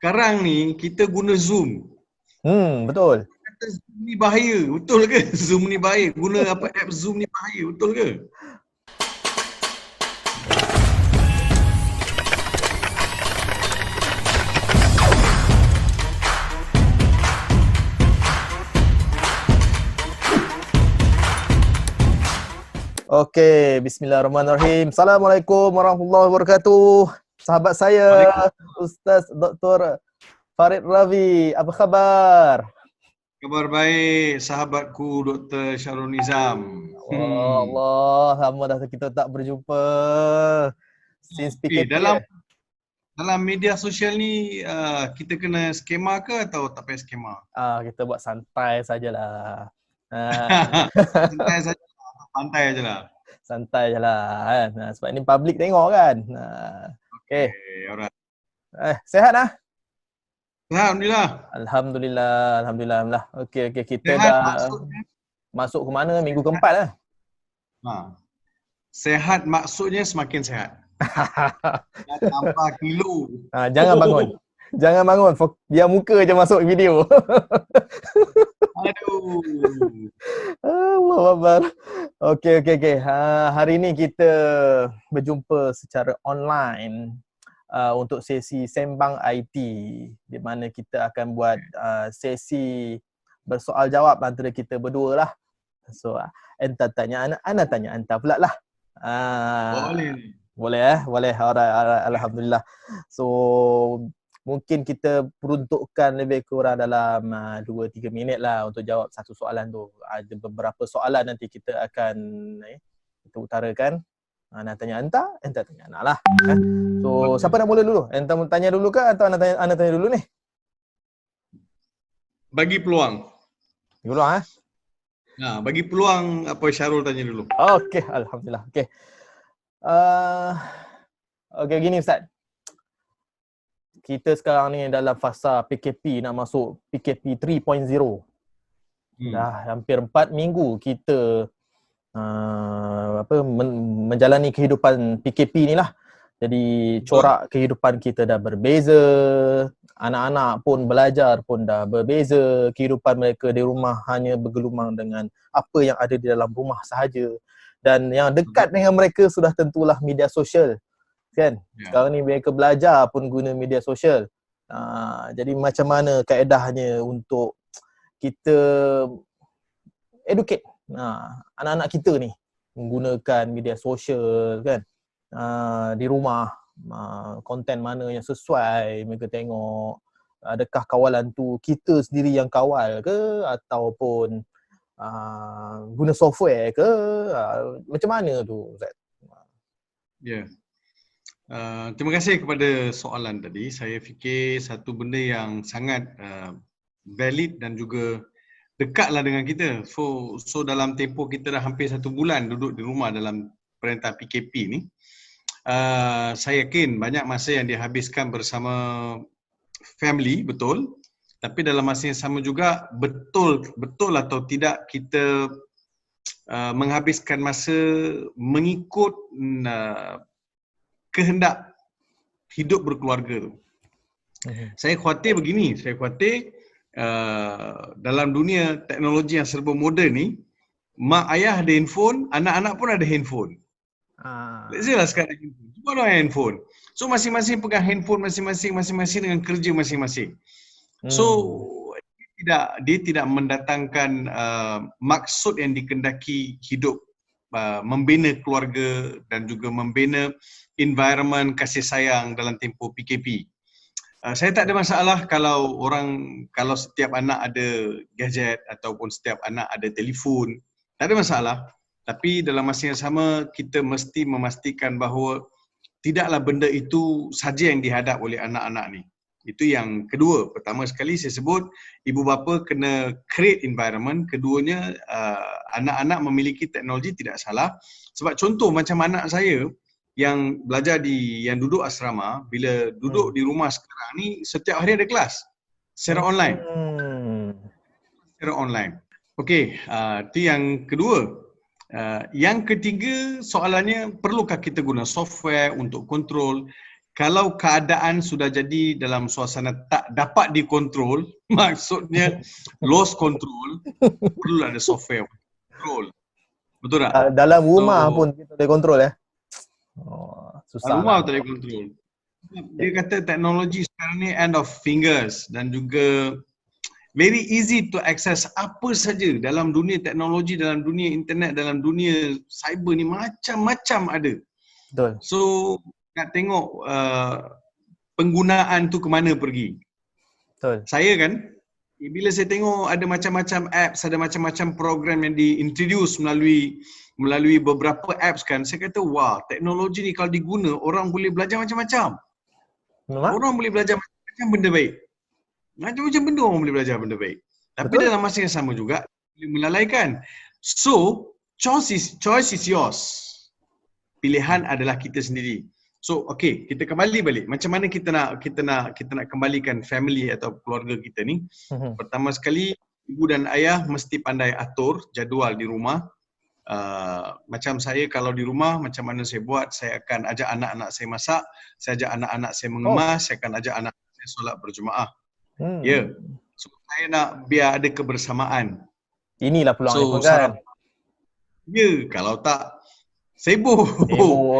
sekarang ni kita guna Zoom. Betul. Kata Zoom ni bahaya, betul ke? Zoom ni bahaya. Guna apa app Zoom ni bahaya, betul ke? Okey, bismillahirrahmanirrahim. Assalamualaikum warahmatullahi wabarakatuh. Sahabat saya, Ustaz Dr. Farid Ravi, apa khabar? Kabar baik, sahabatku Dr. Syarul Nizam. Allah, lama dah kita tak berjumpa. Since PKP. Dalam media sosial ni kita kena skema ke atau tak payah skema? Kita buat santai sajalah. Santai saja, pantai aje lah. Santai je lah kan. Sebab ni public tengok kan. Okay, alright. Sehat lah? Alhamdulillah. Alhamdulillah. Okey, kita sehat dah masuk ke mana? Minggu keempat lah. Sehat maksudnya semakin sehat. Dah tambah kilo. Jangan bangun. Jangan bangun. Biar muka je masuk video. Aduh. Allah Akbar. Okey. Hari ni kita berjumpa secara online untuk sesi Sembang IT, di mana kita akan buat sesi bersoal jawab antara kita berdua lah. So, enta tanya ana tanya anta pula lah. Boleh. Alright. Alhamdulillah. So, mungkin kita peruntukkan lebih kurang dalam 2-3 minit lah untuk jawab satu soalan tu. Ada beberapa soalan nanti kita akan kita utarakan. Ana tanya anta tanya ana lah. So, siapa nak mula dulu? Anta mau tanya dulu ke atau ana tanya dulu ni? Bagi peluang. Bagi peluang apa Syarul tanya dulu. Okey, alhamdulillah. Okey, gini Ustaz. Kita sekarang ni dalam fasa PKP, nak masuk PKP 3.0. Dah hampir 4 minggu kita menjalani kehidupan PKP ni lah. Jadi corak kehidupan kita dah berbeza, anak-anak pun belajar pun dah berbeza, kehidupan mereka di rumah hanya bergelumang dengan apa yang ada di dalam rumah sahaja. Dan yang dekat dengan mereka sudah tentulah media sosial, kan? Sekarang ni mereka belajar pun guna media sosial. Jadi macam mana kaedahnya untuk kita educate anak-anak kita ni menggunakan media sosial, kan? Di rumah, konten mana yang sesuai mereka tengok. Adakah kawalan tu kita sendiri yang kawal ke ataupun guna software ke? Macam mana tu Ustaz? Terima kasih kepada soalan tadi. Saya fikir satu benda yang sangat valid dan juga dekatlah dengan kita. So dalam tempoh kita dah hampir 1 bulan duduk di rumah dalam perintah PKP ni, saya yakin banyak masa yang dihabiskan bersama family, betul. Tapi dalam masa yang sama juga betul atau tidak kita menghabiskan masa mengikut kehendak hidup berkeluarga tu. Saya khawatir begini, dalam dunia teknologi yang serba moden ni, mak ayah ada handphone, anak-anak pun ada handphone. Let's say lah sekarang semua ada handphone. So masing-masing pegang handphone masing-masing dengan kerja masing-masing. So dia tidak mendatangkan maksud yang dikendaki hidup, membina keluarga dan juga membina environment kasih sayang dalam tempoh PKP. Saya tak ada masalah kalau setiap anak ada gadget ataupun setiap anak ada telefon. Tak ada masalah. Tapi dalam masa yang sama kita mesti memastikan bahawa tidaklah benda itu saja yang dihadap oleh anak-anak ni. Itu yang kedua. Pertama sekali saya sebut ibu bapa kena create environment. Keduanya anak-anak memiliki teknologi tidak salah. Sebab contoh macam anak saya yang belajar yang duduk asrama, bila duduk di rumah sekarang ni setiap hari ada kelas secara online. Okey, itu yang kedua. Yang ketiga soalannya, perlukah kita guna software untuk kontrol? kalau keadaan sudah jadi dalam suasana tak dapat dikontrol, maksudnya lost control, perlu ada software control. Betul tak? Dalam rumah pun kita boleh kontrol ya. Susah Rumah lah. tak boleh control. Dia kata teknologi sekarang ni end of fingers dan juga very easy to access apa saja dalam dunia teknologi, dalam dunia internet, dalam dunia cyber ni macam-macam ada. Betul. So nak tengok penggunaan tu ke mana pergi. Betul. Saya kan, bila saya tengok ada macam-macam apps, ada macam-macam program yang di-introduce melalui beberapa apps kan, saya kata wah, teknologi ni kalau diguna, orang boleh belajar macam-macam. Memang? Orang boleh belajar macam-macam benda baik. Macam-macam benda orang boleh belajar benda baik. Tapi Betul. dalam masa yang sama juga, boleh melalaikan. So, choice is yours. Pilihan adalah kita sendiri. So, okay, kita kembali balik. Macam mana kita nak kembalikan family atau keluarga kita ni? Pertama sekali, ibu dan ayah mesti pandai atur jadual di rumah. Macam saya kalau di rumah, macam mana saya buat, saya akan ajak anak-anak saya masak, saya ajak anak-anak saya mengemas, saya akan ajak anak saya solat berjemaah. Ya. So, saya nak biar ada kebersamaan. Inilah peluang ni pun sarap. kan. Ya, kalau tak sibuk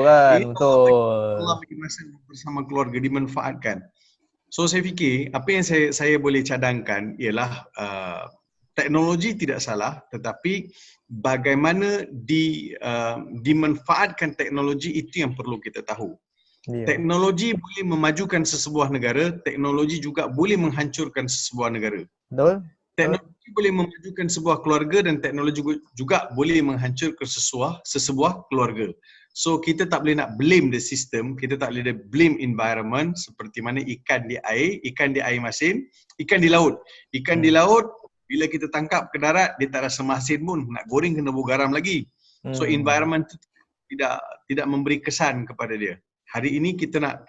kan, betul. Allah bagi masa bersama keluarga dimanfaatkan. So saya fikir apa yang saya boleh cadangkan ialah teknologi tidak salah, tetapi bagaimana dimanfaatkan teknologi itu yang perlu kita tahu. Teknologi boleh memajukan sesebuah negara, teknologi juga boleh menghancurkan sesebuah negara. Betul. Teknologi boleh memajukan sebuah keluarga dan teknologi juga boleh menghancurkan sesebuah keluarga. So kita tak boleh nak blame the system, kita tak boleh blame environment seperti mana ikan di air masin, ikan di laut. Ikan di laut bila kita tangkap ke darat dia tak rasa masin pun, nak goreng kena bau garam lagi. So environment tu tidak memberi kesan kepada dia. Hari ini kita nak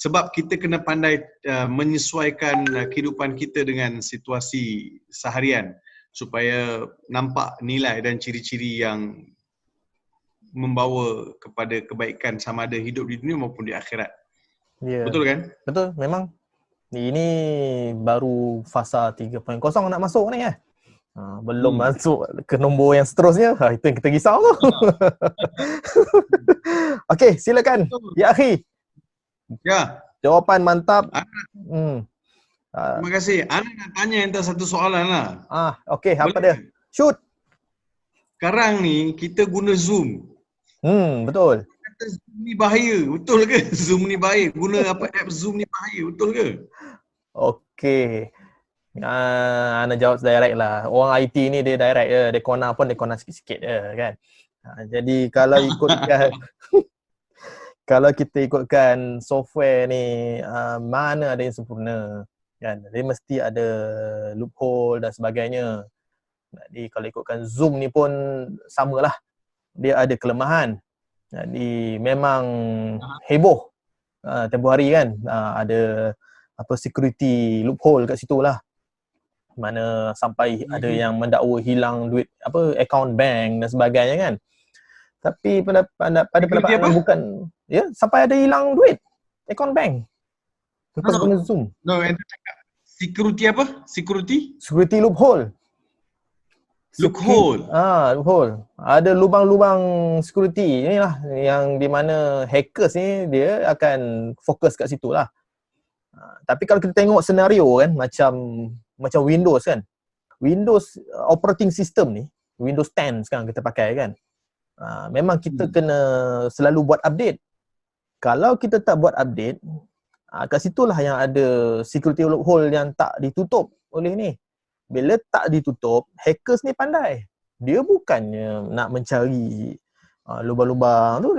sebab kita kena pandai menyesuaikan kehidupan kita dengan situasi seharian supaya nampak nilai dan ciri-ciri yang membawa kepada kebaikan sama ada hidup di dunia maupun di akhirat. Betul kan? Betul, memang. Ini baru fasa 3.0 nak masuk ni kan? Belum masuk ke nombor yang seterusnya. Itu yang kita risau tu. Okey, silakan. Ya akhi. Ya. Jawapan mantap. Terima kasih. Ana nak tanya entah satu soalan lah. Okey, apa dia? Shoot. Sekarang ni kita guna Zoom. Betul. Kata Zoom ni bahaya. Betul ke? Zoom ni bahaya. Guna app Zoom ni bahaya. Betul ke? Okey. Ana jawab direct lah. Orang IT ni dia direct je. Dia corner sikit-sikit je kan. Jadi kalau ikutkan kalau kita ikutkan software ni, mana ada yang sempurna kan. Dia mesti ada loophole dan sebagainya. Jadi kalau ikutkan Zoom ni pun samalah. Dia ada kelemahan. Jadi memang heboh tempoh hari kan. Ada security loophole kat situ lah. Mana sampai ada yang mendakwa hilang duit akaun bank dan sebagainya kan. Tapi pada pendapat Ana bukan sampai ada hilang duit akaun bank lepas guna Zoom. Anda cakap security apa? Security loophole. Loophole. Ada lubang-lubang security inilah yang di mana hackers ni dia akan fokus kat situ lah. Tapi kalau kita tengok senario kan macam Windows kan. Windows operating system ni, Windows 10 sekarang kita pakai kan. Memang kita kena selalu buat update. Kalau kita tak buat update, kat situlah yang ada security loophole yang tak ditutup oleh ni. Bila tak ditutup, hackers ni pandai. Dia bukannya nak mencari lubang-lubang tu,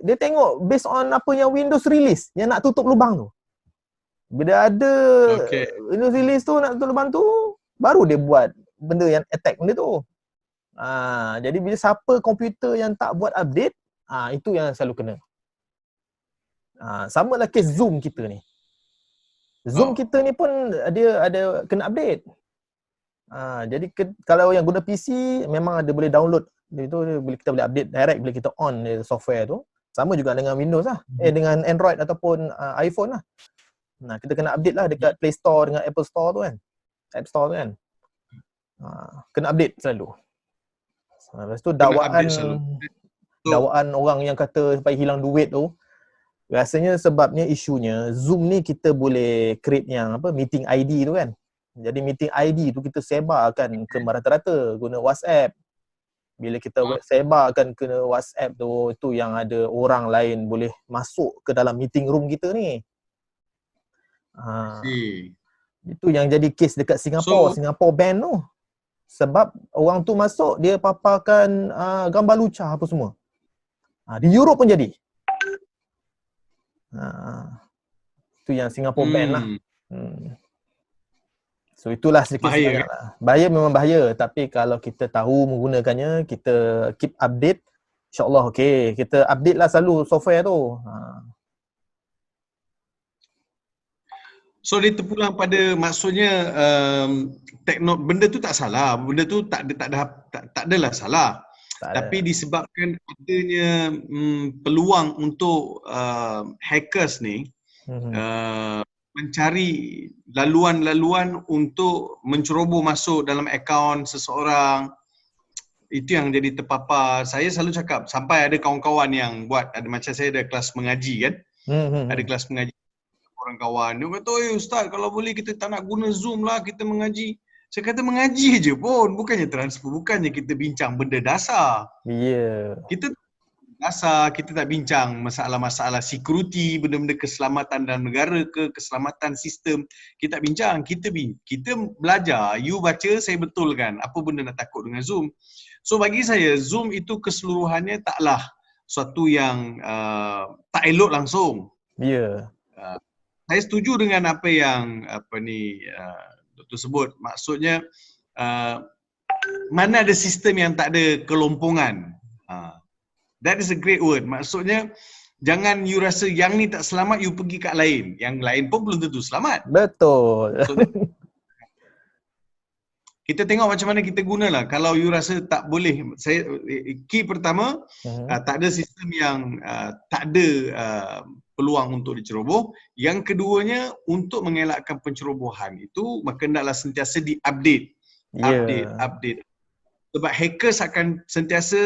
dia tengok based on apa yang Windows release yang nak tutup lubang tu. Bila ada Windows release tu nak tutup lubang tu, baru dia buat benda yang attack benda tu. Jadi bila siapa komputer yang tak buat update, itu yang selalu kena. Sama lah kes Zoom kita ni. Zoom kita ni pun dia ada kena update. Jadi kalau yang guna PC memang ada boleh download. Itu kita boleh update direct bila kita on software tu. Sama juga dengan Windows lah. Dengan Android ataupun iPhone lah. Nah, kita kena update lah dekat Play Store dengan Apple Store tu kan. App Store tu kan. Kena update selalu. Lepas tu dakwaan orang yang kata supaya hilang duit tu, rasanya sebabnya isunya Zoom ni kita boleh create yang meeting ID tu kan. Jadi meeting ID tu kita sebarkan ke merata-rata guna WhatsApp. Bila kita sebarkan ke WhatsApp tu, itu yang ada orang lain boleh masuk ke dalam meeting room kita ni. Itu yang jadi kes dekat Singapore ban tu. Sebab orang tu masuk, dia paparkan gambar lucah apa semua. Di Europe pun jadi. Itu yang Singapore ban lah. So itulah sedikit sebanyak lah. Bahaya memang bahaya, tapi kalau kita tahu menggunakannya, kita keep update, insyaAllah okey. Kita update lah selalu software tu. So dia terpulang pada maksudnya benda tu tak salah, benda tu tak adalah salah. Tapi disebabkan adanya peluang untuk hackers ni mencari laluan-laluan untuk menceroboh masuk dalam akaun seseorang, itu yang jadi terpapar. Saya selalu cakap, sampai ada kawan-kawan yang buat, macam saya ada kelas mengaji kan, ada kelas mengaji orang kawan, dia kata, Ustaz kalau boleh kita tak nak guna Zoom lah, kita mengaji. Saya kata mengaji je pun, bukannya transfer, bukannya kita bincang benda dasar. Kita dasar, kita tak bincang masalah-masalah security, benda-benda keselamatan dalam negara ke, keselamatan sistem. Kita tak bincang, kita belajar. You baca, saya betulkan apa benda nak takut dengan Zoom. So bagi saya, Zoom itu keseluruhannya taklah suatu yang tak elok langsung. Saya setuju dengan apa yang Dr. sebut. Maksudnya mana ada sistem yang tak ada kelompongan. That is a great word. Maksudnya jangan you rasa yang ni tak selamat, you pergi kat lain. Yang lain pun belum tentu selamat. Betul. So, kita tengok macam mana kita gunalah. Kalau you rasa tak boleh, key pertama, tak ada sistem yang tak ada peluang untuk diceroboh. Yang keduanya, untuk mengelakkan pencerobohan itu, maka hendaklah sentiasa di-update. Update. Sebab hackers akan sentiasa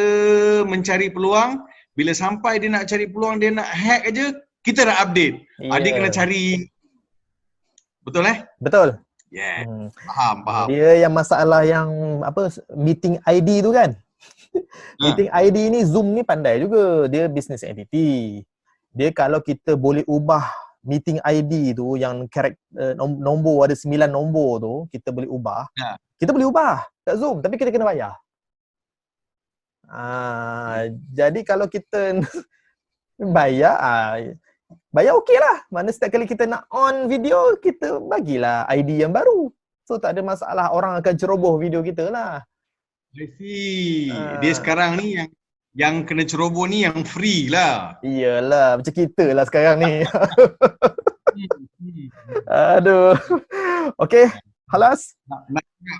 mencari peluang. Bila sampai dia nak cari peluang, dia nak hack aja, kita dah update. Dia kena cari. Betul Betul. Faham. Dia yang masalah yang meeting ID tu kan. Meeting ID ni Zoom ni pandai juga. Dia business entity. Dia kalau kita boleh ubah meeting ID tu yang nombor ada 9 nombor tu, kita boleh ubah. Kita boleh ubah kat Zoom, tapi kita kena bayar. Jadi kalau kita bayar okey lah. Mana setiap kali kita nak on video, kita bagilah ID yang baru. So tak ada masalah orang akan ceroboh video kita lah. I see. Dia sekarang ni yang kena ceroboh ni yang free lah. Iyalah, macam kita lah sekarang ni. Aduh. Okey, halas.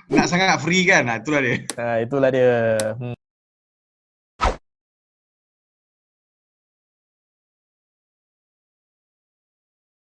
Nak sangat free kan? Itulah dia. Itulah dia.